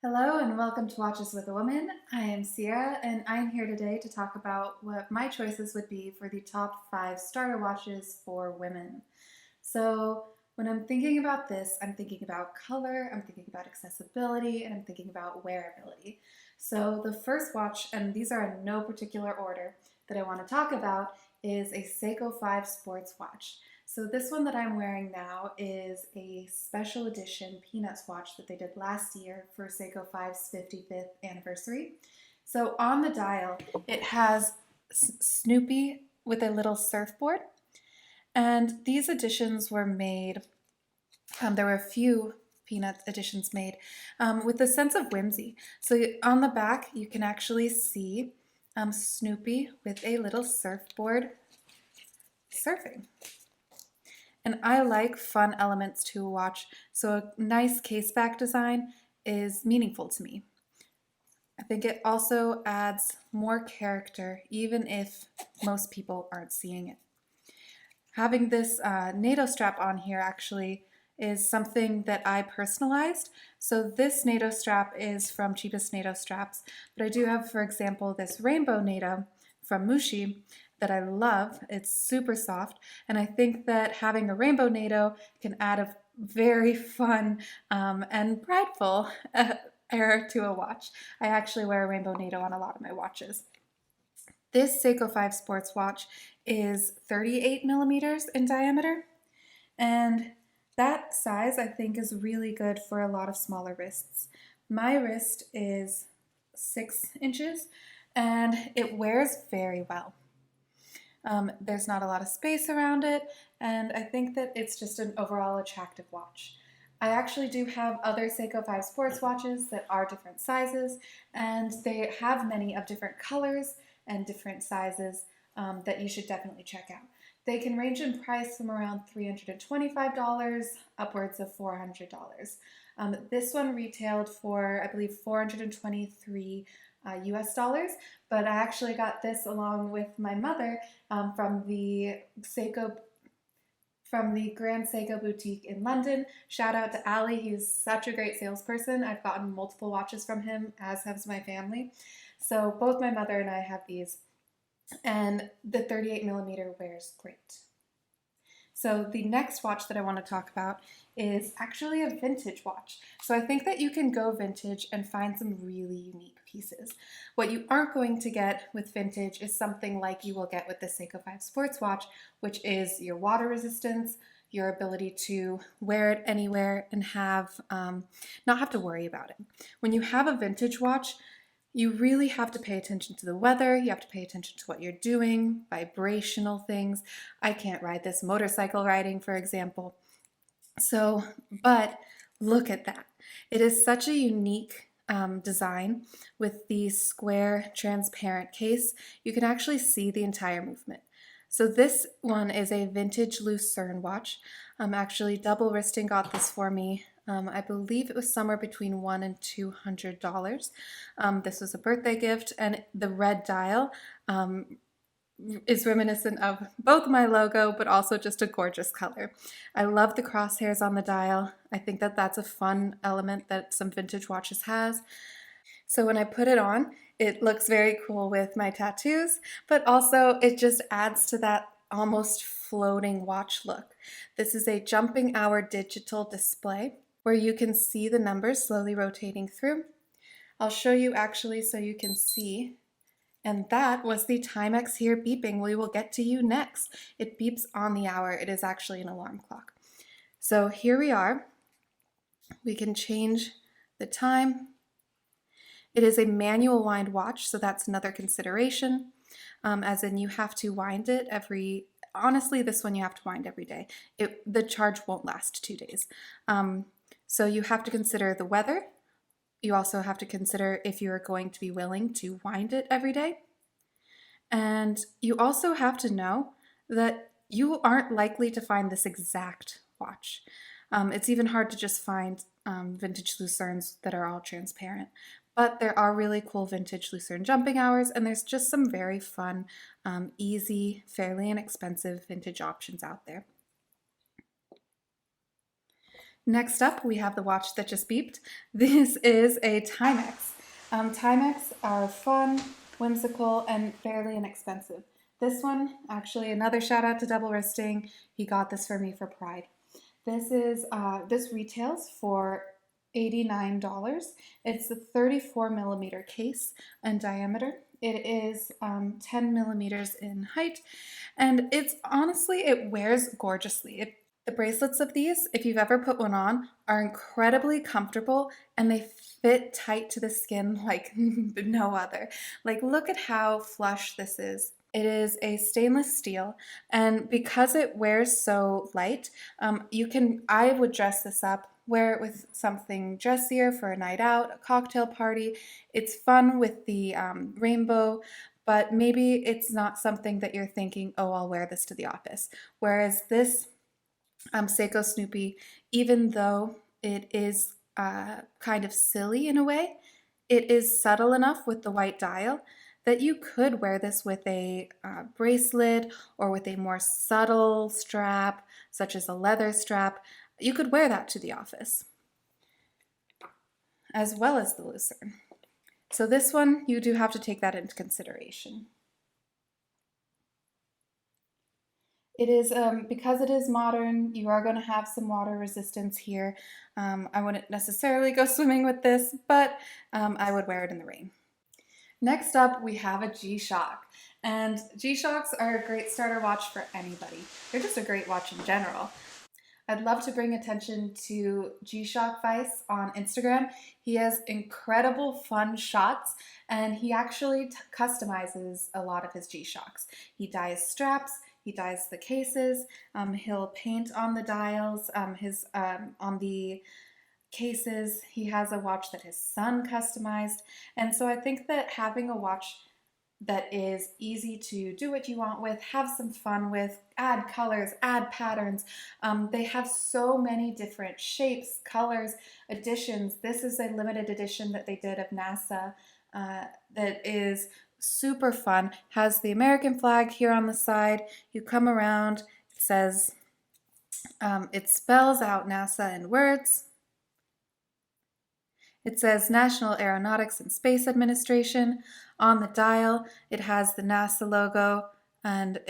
Hello and welcome to Watches with a Woman. I am Sierra and I'm here today to talk about what my choices would be for the top 5 starter watches for women. So when I'm thinking about this, I'm thinking about color, I'm thinking about accessibility, and I'm thinking about wearability. So the first watch, and these are in no particular order, that I want to talk about is a Seiko 5 sports watch. So this one that I'm wearing now is a special edition Peanuts watch that they did last year for Seiko 5's 55th anniversary. So on the dial, it has Snoopy with a little surfboard. And these editions were made, there were a few Peanuts editions made with a sense of whimsy. So on the back, you can actually see Snoopy with a little surfboard surfing. And I like fun elements to a watch, so a nice case back design is meaningful to me. I think it also adds more character, even if most people aren't seeing it. Having this NATO strap on here actually is something that I personalized. So this NATO strap is from Cheapest NATO Straps, but I do have, for example, this rainbow NATO from Mushi that I love. It's super soft, and I think that having a rainbow NATO can add a very fun and prideful air to a watch. I actually wear a rainbow NATO on a lot of my watches. This Seiko 5 sports watch is 38 millimeters in diameter, and that size I think is really good for a lot of smaller wrists. My wrist is 6 inches and it wears very well. There's not a lot of space around it, and I think that it's just an overall attractive watch. I actually do have other Seiko 5 sports watches that are different sizes, and they have many of different colors and different sizes that you should definitely check out. They can range in price from around $325 upwards of $400. This one retailed for, I believe, 423 US dollars, but I actually got this along with my mother from the Grand Seiko boutique in London. Shout out to Ali, he's such a great salesperson. I've gotten multiple watches from him, as has my family. So both my mother and I have these, and the 38 millimeter wears great. So the next watch that I want to talk about is actually a vintage watch. So I think that you can go vintage and find some really unique pieces. What you aren't going to get with vintage is something like you will get with the Seiko 5 sports watch, which is your water resistance, your ability to wear it anywhere and not have to worry about it. When you have a vintage watch, you really have to pay attention to the weather, you have to pay attention to what you're doing, vibrational things. I can't ride this motorcycle riding, for example. But look at that. It is such a unique design with the square transparent case. You can actually see the entire movement. So this one is a vintage Lucerne watch. Actually, Double Wristing got this for me. I believe it was somewhere between $100 and $200. This was a birthday gift, and the red dial is reminiscent of both my logo, but also just a gorgeous color. I love the crosshairs on the dial. I think that that's a fun element that some vintage watches has. So when I put it on, it looks very cool with my tattoos, but also it just adds to that almost floating watch look. This is a jumping hour digital display where you can see the numbers slowly rotating through. I'll show you actually so you can see. And that was the Timex here beeping. We will get to you next. It beeps on the hour. It is actually an alarm clock. So here we are. We can change the time. It is a manual wind watch, so that's another consideration, as in you have to wind it honestly, this one you have to wind every day. The charge won't last 2 days. So you have to consider the weather. You also have to consider if you're going to be willing to wind it every day. And you also have to know that you aren't likely to find this exact watch. It's even hard to just find vintage Lucernes that are all transparent. But there are really cool vintage Lucerne jumping hours, and there's just some very fun, easy, fairly inexpensive vintage options out there. Next up, we have the watch that just beeped. This is a Timex. Timex are fun, whimsical, and fairly inexpensive. This one, actually, another shout out to Double Wristing. He got this for me for Pride. This retails for $89. It's a 34 millimeter case in diameter. It is 10 millimeters in height, and it's honestly, it wears gorgeously. The bracelets of these, if you've ever put one on, are incredibly comfortable and they fit tight to the skin like no other. Like, look at how flush this is. It is a stainless steel, and because it wears so light, I would dress this up, wear it with something dressier for a night out, a cocktail party. It's fun with the rainbow, but maybe it's not something that you're thinking, oh, I'll wear this to the office. Whereas this Seiko Snoopy, even though it is kind of silly in a way, it is subtle enough with the white dial that you could wear this with a bracelet or with a more subtle strap, such as a leather strap. You could wear that to the office, as well as the Lucerne. So this one, you do have to take that into consideration. It is, because it is modern, you are going to have some water resistance here. I wouldn't necessarily go swimming with this, but I would wear it in the rain. Next up, we have a G-Shock. And G-Shocks are a great starter watch for anybody. They're just a great watch in general. I'd love to bring attention to G-Shock Vice on Instagram. He has incredible fun shots, and he actually customizes a lot of his G-Shocks. He dyes straps, he dyes the cases, he'll paint on the dials, on the cases. He has a watch that his son customized. And so I think that having a watch that is easy to do what you want with, have some fun with, add colors, add patterns. They have so many different shapes, colors, editions. This is a limited edition that they did of NASA that is super fun. Has the American flag here on the side. You come around, it says, it spells out NASA in words. It says National Aeronautics and Space Administration. On the dial, it has the NASA logo, and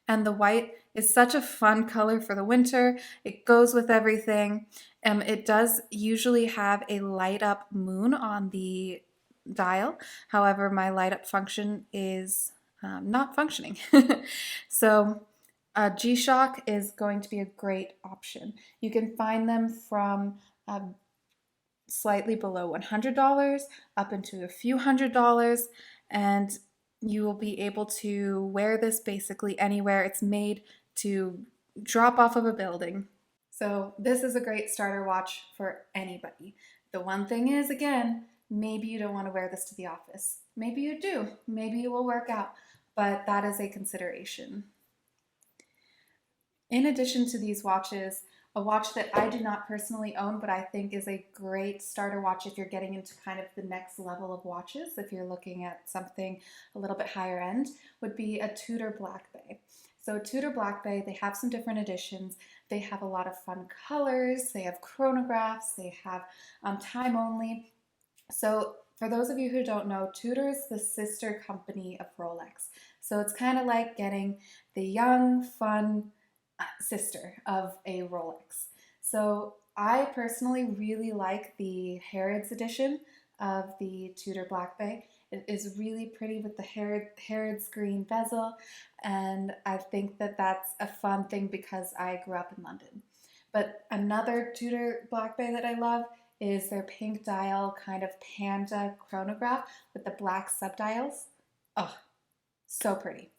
the white is such a fun color for the winter. It goes with everything. It does usually have a light up moon on the dial. However, my light up function is not functioning. So G-Shock is going to be a great option. You can find them from slightly below $100 up into a few $100s, and you will be able to wear this basically anywhere. It's made to drop off of a building. So this is a great starter watch for anybody. The one thing is, again, maybe you don't want to wear this to the office. Maybe you do. Maybe it will work out, but that is a consideration. In addition to these watches, a watch that I do not personally own, but I think is a great starter watch if you're getting into kind of the next level of watches, if you're looking at something a little bit higher end, would be a Tudor Black Bay. So Tudor Black Bay, they have some different editions. They have a lot of fun colors. They have chronographs. They have time only. So for those of you who don't know, Tudor is the sister company of Rolex. So it's kind of like getting the young, fun sister of a Rolex. So I personally really like the Harrods edition of the Tudor Black Bay. It is really pretty with the Harrods green bezel, and I think that that's a fun thing because I grew up in London. But another Tudor Black Bay that I love is their pink dial kind of panda chronograph with the black subdials. Oh, so pretty.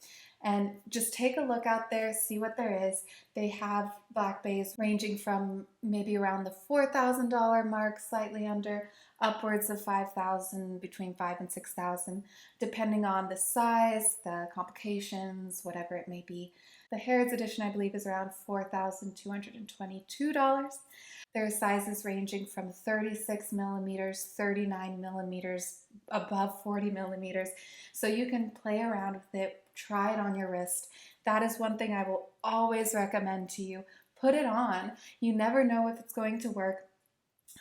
And just take a look out there, see what there is. They have Black Bays ranging from maybe around the $4,000 mark, slightly under, upwards of $5,000, between $5,000 and $6,000, depending on the size, the complications, whatever it may be. The Harrods edition, I believe, is around $4,222. There are sizes ranging from 36 millimeters, 39 millimeters, above 40 millimeters. So you can play around with it, try it on your wrist. That is one thing I will always recommend to you. put it on. You never know if it's going to work.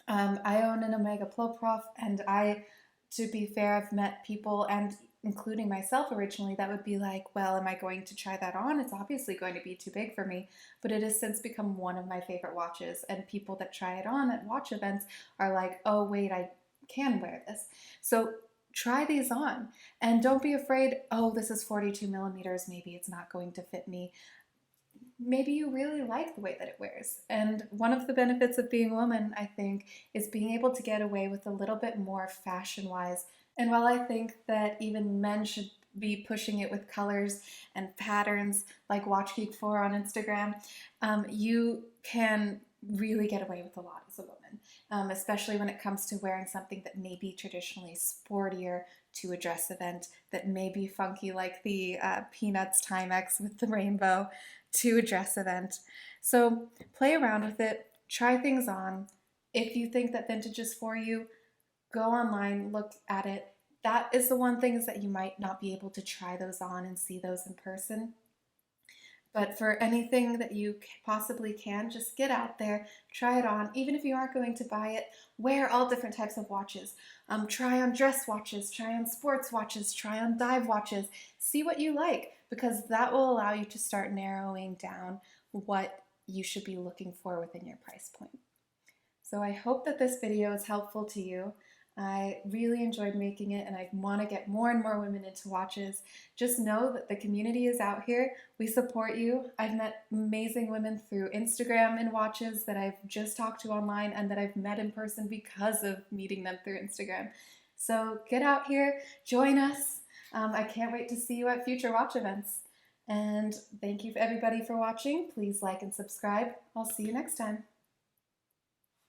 I own an Omega Prof, and to be fair, I've met people, and including myself originally, that would be like, well, am I going to try that on? It's obviously going to be too big for me. But it has since become one of my favorite watches, and people that try it on at watch events are like, oh, wait, I can wear this. So try these on, and don't be afraid, oh, this is 42 millimeters, maybe it's not going to fit me. Maybe you really like the way that it wears. And one of the benefits of being a woman, I think, is being able to get away with a little bit more fashion-wise. And while I think that even men should be pushing it with colors and patterns like Watch Geek 4 on Instagram, you can really get away with a lot as a woman, especially when it comes to wearing something that may be traditionally sportier to a dress event, that may be funky like the Peanuts Timex with the rainbow to a dress event. So play around with it, try things on. If you think that vintage is for you, go online, look at it. That is the one thing, is that you might not be able to try those on and see those in person. But for anything that you possibly can, just get out there, try it on. Even if you aren't going to buy it, wear all different types of watches. Try on dress watches, try on sports watches, try on dive watches. See what you like, because that will allow you to start narrowing down what you should be looking for within your price point. So I hope that this video is helpful to you. I really enjoyed making it, and I want to get more and more women into watches. Just know that the community is out here. We support you. I've met amazing women through Instagram in watches that I've just talked to online, and that I've met in person because of meeting them through Instagram. So get out here, join us. I can't wait to see you at future watch events. And thank you everybody for watching. Please like and subscribe. I'll see you next time.